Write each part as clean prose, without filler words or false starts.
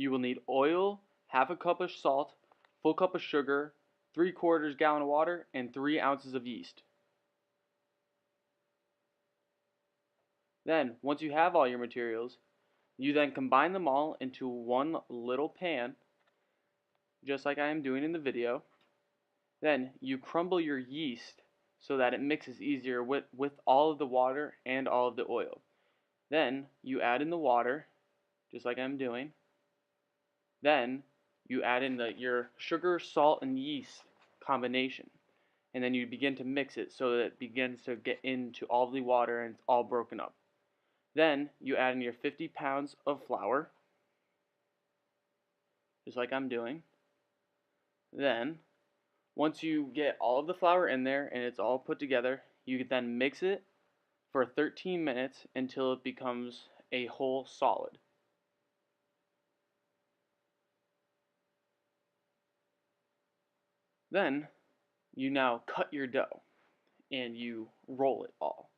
You will need oil, half a cup of salt, full cup of sugar, 3/4 gallon of water, and 3 ounces of yeast. Then, once you have all your materials, you then combine them all into one little pan, just like I am doing in the video. Then you crumble your yeast so that it mixes easier with all of the water and all of the oil. Then you add in the water, just like I'm doing. Then you add in your sugar, salt, and yeast combination. And then you begin to mix it so that it begins to get into all the water and it's all broken up. Then you add in your 50 pounds of flour, just like I'm doing. Then, once you get all of the flour in there and it's all put together, you can then mix it for 13 minutes until it becomes a whole solid. Then, you now cut your dough and you roll it all.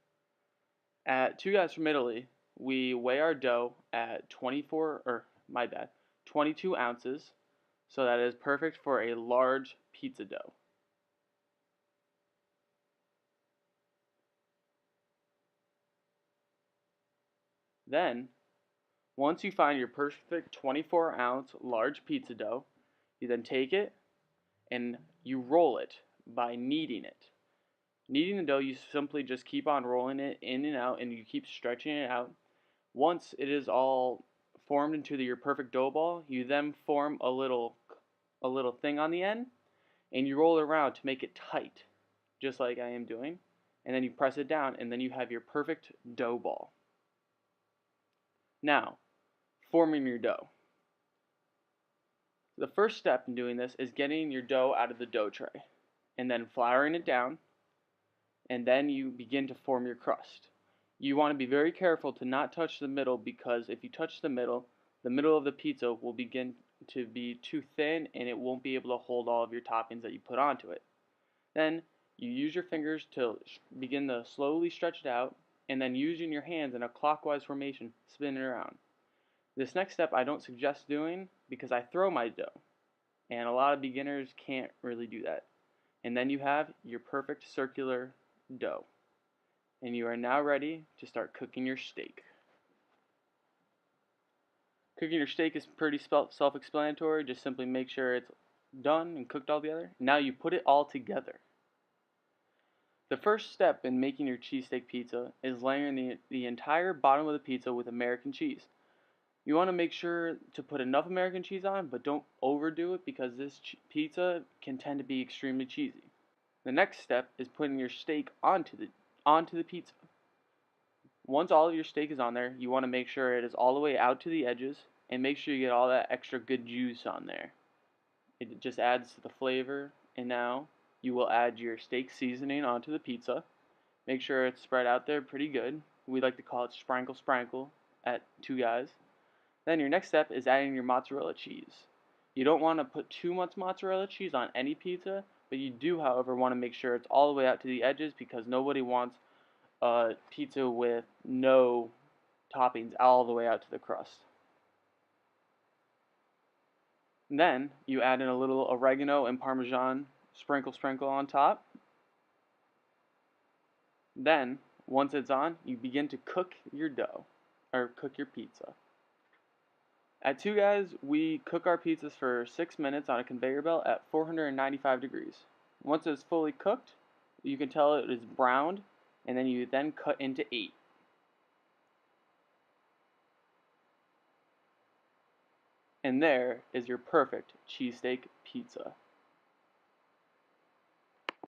At Two Guys from Italy, we weigh our dough at 22 ounces, so that is perfect for a large pizza dough. Then, once you find your perfect 24-ounce large pizza dough, you then take it and you roll it by kneading it. Kneading the dough, you simply just keep on rolling it in and out, and you keep stretching it out. Once it is all formed into your perfect dough ball, you then form a little thing on the end, and you roll it around to make it tight, just like I am doing. And then you press it down, and then you have your perfect dough ball. Now, forming your dough. The first step in doing this is getting your dough out of the dough tray, and then flouring it down, and then you begin to form your crust. You want to be very careful to not touch the middle, because if you touch the middle of the pizza will begin to be too thin and it won't be able to hold all of your toppings that you put onto it. Then you use your fingers to begin to slowly stretch it out, and then using your hands in a clockwise formation, spin it around. This next step I don't suggest doing because I throw my dough, and a lot of beginners can't really do that. And then you have your perfect circular dough, and you are now ready to start cooking your steak. Cooking your steak is pretty self-explanatory. Just simply make sure it's done and cooked all together. Now you put it all together. The first step in making your cheesesteak pizza is layering the entire bottom of the pizza with American cheese. You want to make sure to put enough American cheese on, but don't overdo it, because this pizza can tend to be extremely cheesy. The next step is putting your steak onto the pizza. Once all of your steak is on there, you want to make sure it is all the way out to the edges, and make sure you get all that extra good juice on there. It just adds to the flavor. And now you will add your steak seasoning onto the pizza. Make sure it's spread out there pretty good. We like to call it sprankle at Two Guys. Then your next step is adding your mozzarella cheese. You don't want to put too much mozzarella cheese on any pizza, but you do, however, want to make sure it's all the way out to the edges, because nobody wants a pizza with no toppings all the way out to the crust. And then you add in a little oregano and Parmesan, sprinkle on top. Then, once it's on, you begin to cook your dough, or cook your pizza. At Two Guys, we cook our pizzas for 6 minutes on a conveyor belt at 495 degrees. Once it's fully cooked, you can tell it is browned, and then you cut into 8. And there is your perfect cheesesteak pizza.